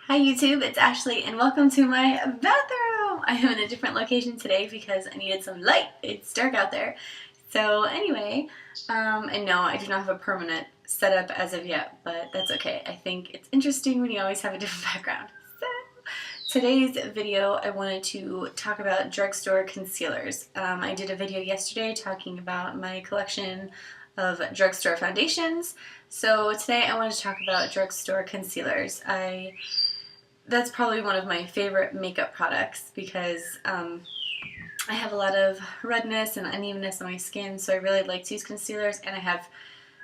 Hi YouTube, it's Ashley and welcome to my bathroom! I am in a different location today because I needed some light. It's dark out there. So anyway, and no, I do not have a permanent setup as of yet, but that's okay. I think it's interesting when you always have a different background. So today's video I wanted to talk about drugstore concealers. I did a video yesterday talking about my collection of drugstore foundations. So today I wanted to talk about drugstore concealers. That's probably one of my favorite makeup products because I have a lot of redness and unevenness on my skin, so I really like to use concealers, and I have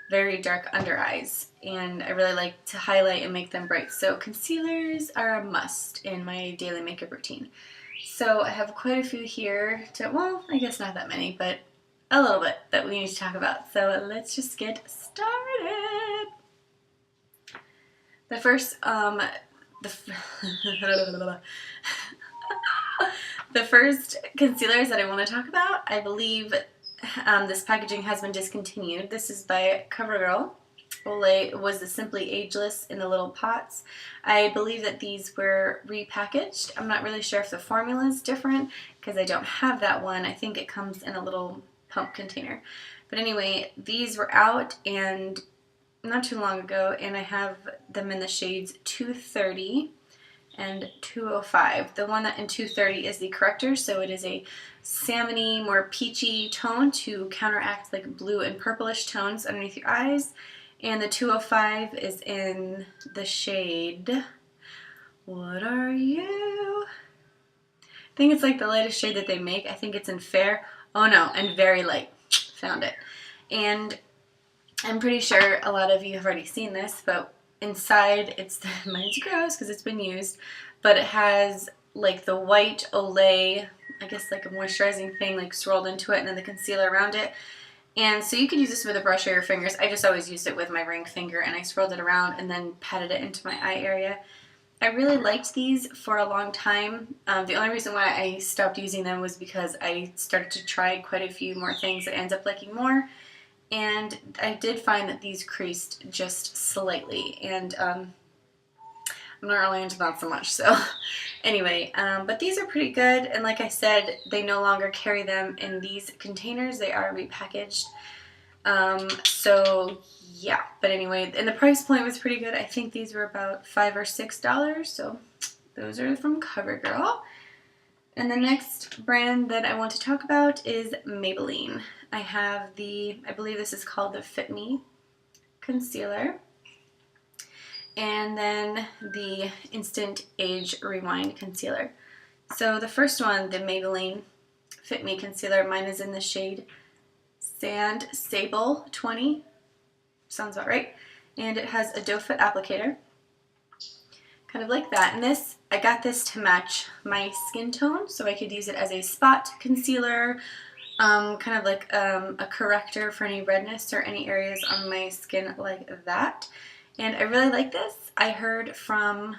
very dark under eyes, and I really like to highlight and make them bright. So concealers are a must in my daily makeup routine. So I have quite a few here well, I guess not that many, but a little bit that we need to talk about. So let's just get started. The first, the first concealers that I want to talk about, I believe this packaging has been discontinued. This is by CoverGirl. Olay was the Simply Ageless in the little pots. I believe that these were repackaged. I'm not really sure if the formula is different because I don't have that one. I think it comes in a little pump container. But anyway, these were out and not too long ago, and I have them in the shades 230 and 205. The one that in 230 is the corrector, so it is a salmony, more peachy tone to counteract like blue and purplish tones underneath your eyes. And the 205 is in the shade, what are you? I think it's like the lightest shade that they make. I think it's in Fair. Oh no, and Very Light. Found it. And I'm pretty sure a lot of you have already seen this, but inside mine's gross because it's been used, but it has like the white Olay, I guess like a moisturizing thing like swirled into it, and then the concealer around it. And so you could use this with a brush or your fingers. I just always used it with my ring finger, and I swirled it around and then patted it into my eye area. I really liked these for a long time. The only reason why I stopped using them was because I started to try quite a few more things that I ended up liking more. And I did find that these creased just slightly, and I'm not really into that so much, so anyway, but these are pretty good, and like I said, they no longer carry them in these containers. They are repackaged, so yeah, but anyway, and the price point was pretty good. I think these were about $5 or $6, so those are from CoverGirl. And the next brand that I want to talk about is Maybelline. I have I believe this is called the Fit Me Concealer. And then the Instant Age Rewind Concealer. So the first one, the Maybelline Fit Me Concealer, mine is in the shade Sand Sable 20. Sounds about right. And it has a doe foot applicator. Kind of like that. And this, I got this to match my skin tone, so I could use it as a spot concealer, kind of like a corrector for any redness or any areas on my skin like that. And I really like this. I heard from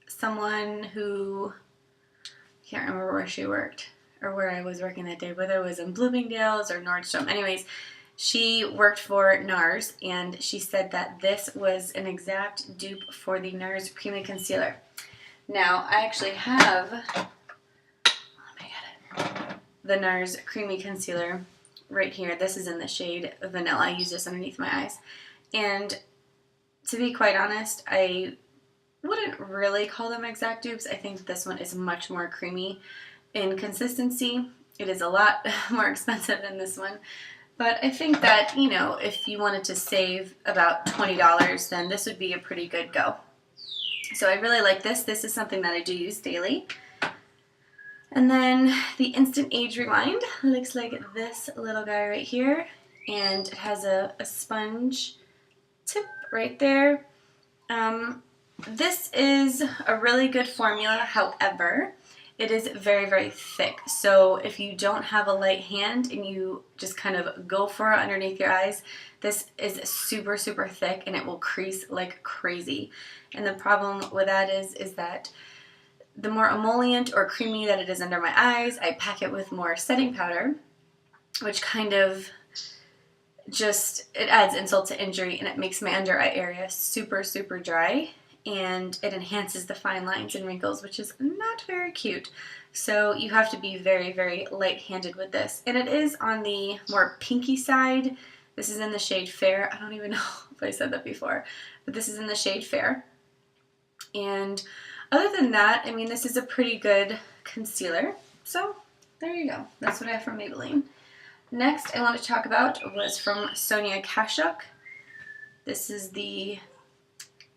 someone who, I can't remember where she worked or where I was working that day, whether it was in Bloomingdale's or Nordstrom. Anyways, she worked for NARS, and she said that this was an exact dupe for the NARS Creamy Concealer. Now, I actually have, the NARS Creamy Concealer right here. This is in the shade Vanilla. I use this underneath my eyes. And to be quite honest, I wouldn't really call them exact dupes. I think this one is much more creamy in consistency. It is a lot more expensive than this one. But I think that, you know, if you wanted to save about $20, then this would be a pretty good go. So I really like this. This is something that I do use daily. And then the Instant Age Rewind looks like this little guy right here. And it has a sponge tip right there. This is a really good formula. However, it is very, very thick. So if you don't have a light hand and you just kind of go for it underneath your eyes, this is super, super thick and it will crease like crazy. And the problem with that is that the more emollient or creamy that it is under my eyes, I pack it with more setting powder, which kind of just, it adds insult to injury, and it makes my under eye area super, super dry. and it enhances the fine lines and wrinkles, which is not very cute. So you have to be very, very light-handed with this. And it is on the more pinky side. This is in the shade Fair. I don't even know if I said that before, but this is in the shade Fair. And other than that, I mean, this is a pretty good concealer. So there you go. That's what I have from Maybelline. Next I want to talk about was from Sonia Kashuk. This is the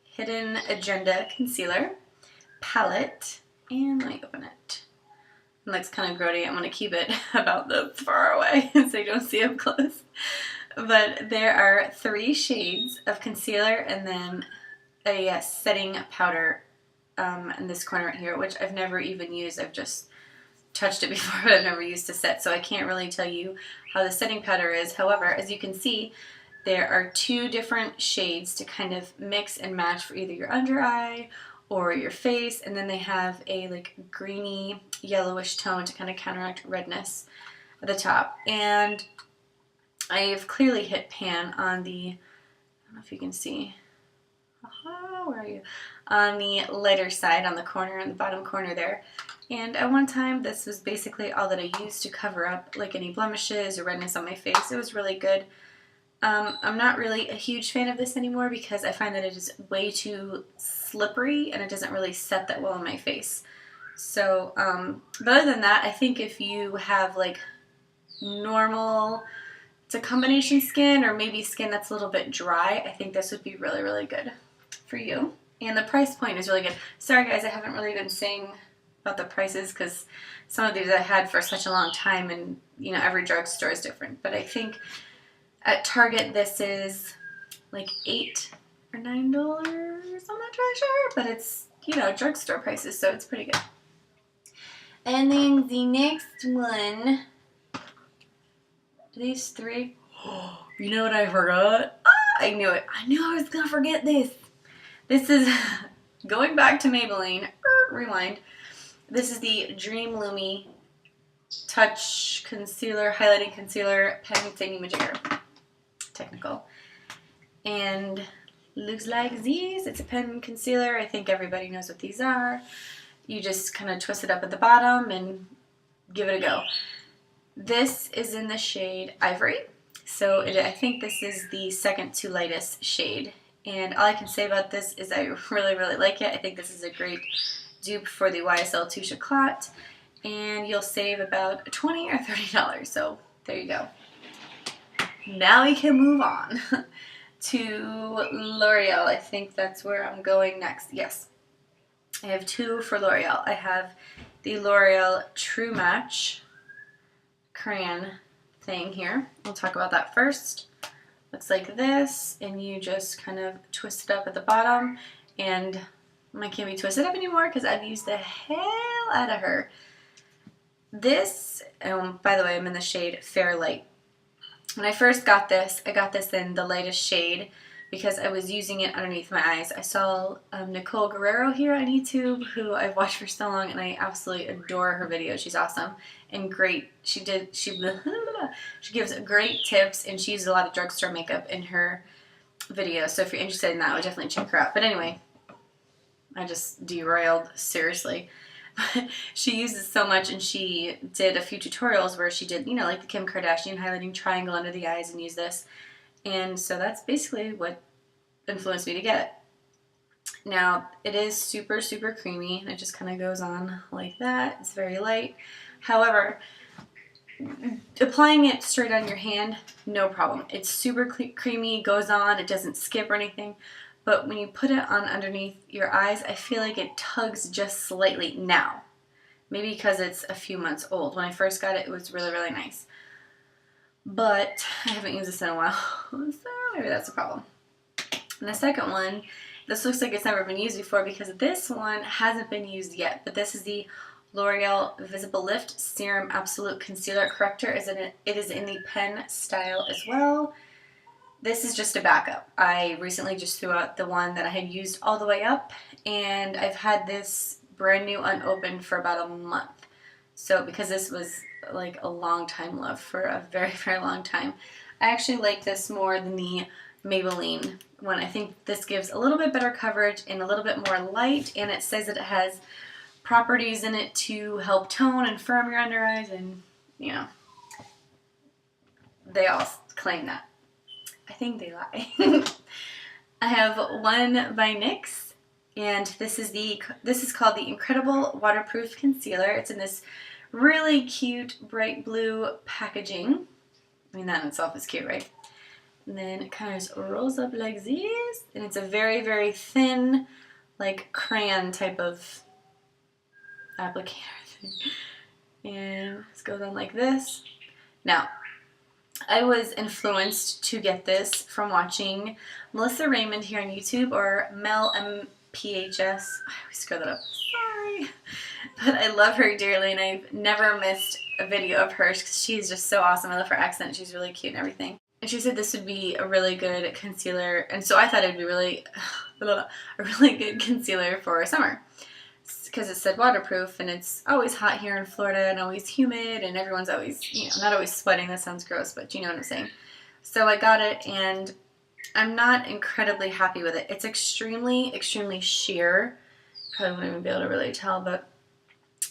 Hidden Agenda Concealer Palette. And let me open it. It looks kind of grody. I'm going to keep it about the far away so you don't see up close. But there are 3 shades of concealer and then a setting powder in this corner right here, which I've never even used. I've just touched it before, but I've never used to set, so I can't really tell you how the setting powder is. However, as you can see, there are 2 different shades to kind of mix and match for either your under eye or your face, and then they have a like greeny yellowish tone to kind of counteract redness at the top. And I've clearly hit pan on the, I don't know if you can see, where are you? On the lighter side, on the corner, in the bottom corner there. And at one time, this was basically all that I used to cover up like any blemishes or redness on my face. It was really good. I'm not really a huge fan of this anymore because I find that it is way too slippery and it doesn't really set that well on my face. So, but other than that, I think if you have like normal, it's a combination skin or maybe skin that's a little bit dry, I think this would be really, really good for you. And the price point is really good. Sorry guys, I haven't really been saying about the prices because some of these I had for such a long time and you know every drugstore is different. But I think at Target this is like $8 or $9. I'm not really sure, but it's, you know, drugstore prices, so it's pretty good. And then the next one, these 3. You know what I forgot? I knew it. I knew I was gonna forget this. This is going back to Maybelline. Rewind. This is the Dream Lumi Touch Concealer, Highlighting Concealer, Pen Thingy-Majigger. Technical. And looks like these. It's a pen concealer. I think everybody knows what these are. You just kind of twist it up at the bottom and give it a go. This is in the shade Ivory. So I think this is the second to lightest shade. And all I can say about this is I really, really like it. I think this is a great dupe for the YSL Touche Éclat, and you'll save about $20 or $30. So there you go. Now we can move on to L'Oreal. I think that's where I'm going next. Yes. I have 2 for L'Oreal. I have the L'Oreal True Match crayon thing here. We'll talk about that first. Looks like this, and you just kind of twist it up at the bottom, and mine can't be twisted up anymore because I've used the hell out of her. This, by the way, I'm in the shade Fair Light. When I first got this, I got this in the lightest shade because I was using it underneath my eyes. I saw Nicole Guerrero here on YouTube, who I've watched for so long, and I absolutely adore her videos. She's awesome and great. She gives great tips, and she uses a lot of drugstore makeup in her videos. So if you're interested in that, I would definitely check her out. But anyway, I just derailed, seriously. She uses so much, and she did a few tutorials where she did, you know, like the Kim Kardashian highlighting triangle under the eyes and use this. And so that's basically what influenced me to get it. Now, it is super, super creamy, and it just kind of goes on like that. It's very light. However, applying it straight on your hand, no problem. It's super creamy, goes on, it doesn't skip or anything. But when you put it on underneath your eyes, I feel like it tugs just slightly now. Maybe because it's a few months old. When I first got it, it was really, really nice. But I haven't used this in a while, so maybe that's a problem. And the second one, this looks like it's never been used before because this one hasn't been used yet. But this is the L'Oreal Visible Lift Serum Absolute Concealer Corrector. It is in the pen style as well. This is just a backup. I recently just threw out the one that I had used all the way up, and I've had this brand new unopened for about a month. So because this was like a long time love for a very, very long time. I actually like this more than the Maybelline one. I think this gives a little bit better coverage and a little bit more light, and it says that it has properties in it to help tone and firm your under eyes, and you know, they all claim that. I think they lie. I have one by NYX, and this is called the Incredible Waterproof Concealer. It's in this really cute bright blue packaging. I mean, that in itself is cute, right? And then it kind of just rolls up like this, and it's a very, very thin, like crayon type of applicator thing. And this goes on like this. Now, I was influenced to get this from watching Melissa Raymond here on YouTube, or Mel MPHS. I always screw that up. Sorry. But I love her dearly, and I've never missed a video of hers because she's just so awesome. I love her accent. She's really cute and everything. And she said this would be a really good concealer, and so I thought it would be a really good concealer for summer, because it said waterproof, and it's always hot here in Florida and always humid, and everyone's always, not always sweating. That sounds gross, but you know what I'm saying. So I got it, and I'm not incredibly happy with it. It's extremely, extremely sheer. Probably wouldn't even be able to really tell, but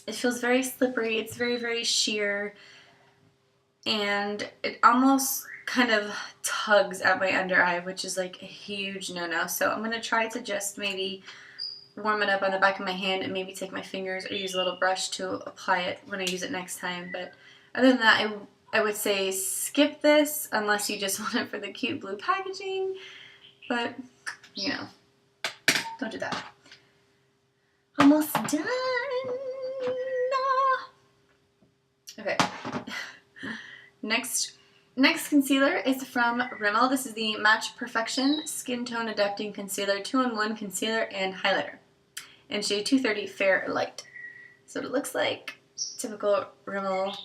it feels very slippery. It's very, very sheer, and it almost kind of tugs at my under eye, which is like a huge no-no. So I'm going to try to just maybe warm it up on the back of my hand and maybe take my fingers or use a little brush to apply it when I use it next time. But other than that, I would say skip this unless you just want it for the cute blue packaging. But, don't do that. Almost done. Okay. Next concealer is from Rimmel. This is the Match Perfection Skin Tone Adapting Concealer 2-in-1 Concealer and Highlighter in shade 230 Fair Light. So it looks like typical Rimmel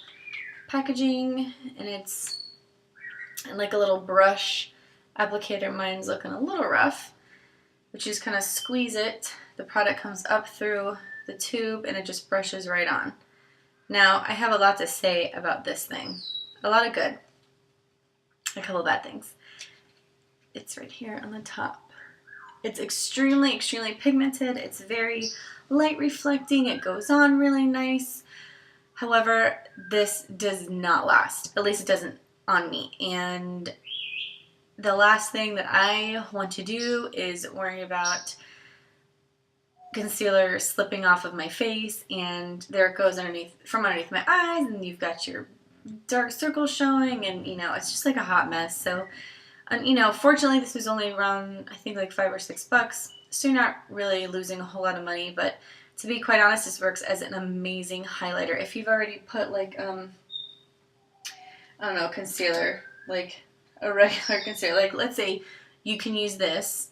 packaging, and it's like a little brush applicator. Mine's looking a little rough, but you just kind of squeeze it. The product comes up through the tube, and it just brushes right on. Now, I have a lot to say about this thing. A lot of good. A couple of bad things. It's right here on the top. It's extremely, extremely pigmented. It's very light reflecting. It goes on really nice. However, this does not last. At least it doesn't on me. And the last thing that I want to do is worry about concealer slipping off of my face, and there it goes from underneath my eyes, and you've got your dark circles showing, and it's just like a hot mess. So, fortunately this was only around, I think, like $5 or $6, so you're not really losing a whole lot of money. But to be quite honest, this works as an amazing highlighter. If you've already put like I don't know, concealer, like a regular concealer, like let's say you can use this,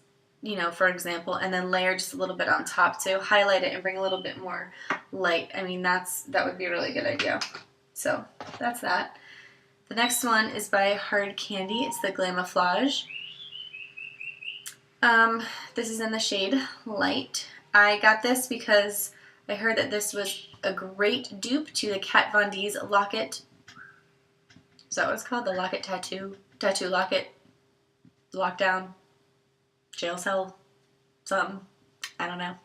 for example, and then layer just a little bit on top to highlight it and bring a little bit more light. I mean, that would be a really good idea. So that's that. The next one is by Hard Candy. It's the Glamouflage. This is in the shade Light. I got this because I heard that this was a great dupe to the Kat Von D's Locket. Is that what it's called? The Locket Tattoo Locket Lockdown Jail Cell something. I don't know.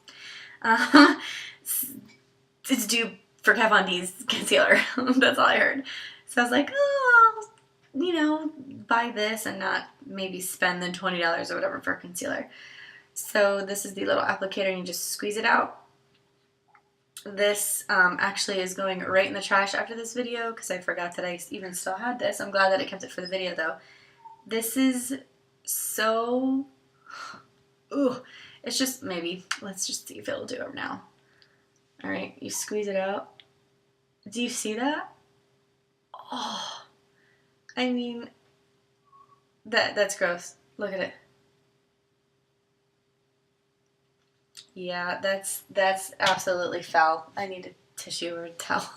It's dupe for Kat Von D's concealer. That's all I heard. So I was like, buy this and not maybe spend the $20 or whatever for concealer. So this is the little applicator, and you just squeeze it out. This actually is going right in the trash after this video because I forgot that I even still had this. I'm glad that I kept it for the video though. This is so... Ooh. It's just let's just see if it'll do it now. Alright, you squeeze it out. Do you see that? Oh, I mean, that's gross. Look at it. Yeah, that's absolutely foul. I need a tissue or a towel.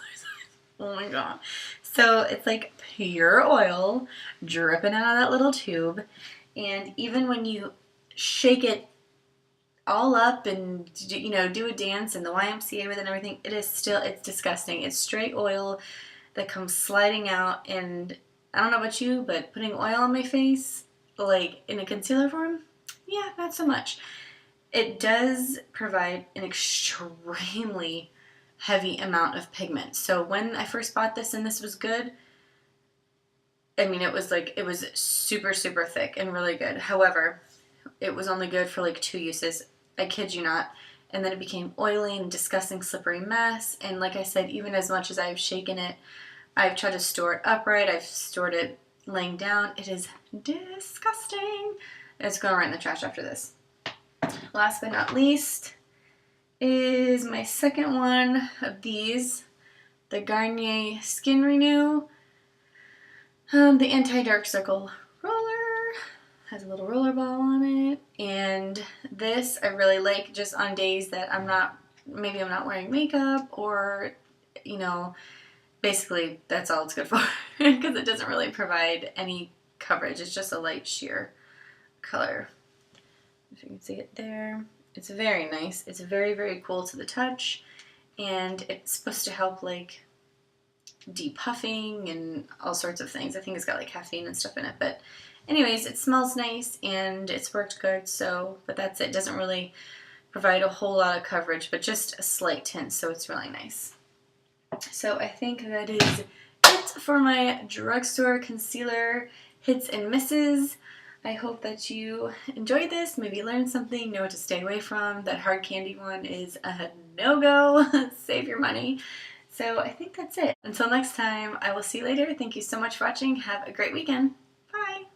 Oh my god. So it's like pure oil dripping out of that little tube, and even when you shake it all up and do a dance in the YMCA with it and everything, it's disgusting. It's straight oil that comes sliding out, and I don't know about you, but putting oil on my face, like in a concealer form, yeah, not so much. It does provide an extremely heavy amount of pigment. So when I first bought this and this was good, I mean, it was super, super thick and really good. However, it was only good for like 2 uses. I kid you not. And then it became oily and disgusting, slippery mess. And like I said, even as much as I've shaken it, I've tried to store it upright. I've stored it laying down. It is disgusting. It's going right in the trash after this. Last but not least is my second one of these, the Garnier Skin Renew. The Anti-Dark Circle Roller has a little roller ball on it, and this I really like just on days that I'm not wearing makeup, or, you know, basically that's all it's good for because it doesn't really provide any coverage. It's just a light sheer color. If you can see it there. It's very nice. It's very, very cool to the touch, and it's supposed to help like depuffing and all sorts of things. I think it's got like caffeine and stuff in it, but anyways, it smells nice and it's worked good, so, but that's it. It doesn't really provide a whole lot of coverage, but just a slight tint, so it's really nice. So I think that is it for my drugstore concealer hits and misses. I hope that you enjoyed this, maybe learned something, know what to stay away from. That hard candy one is a no-go. Save your money. So I think that's it. Until next time, I will see you later. Thank you so much for watching. Have a great weekend. Bye.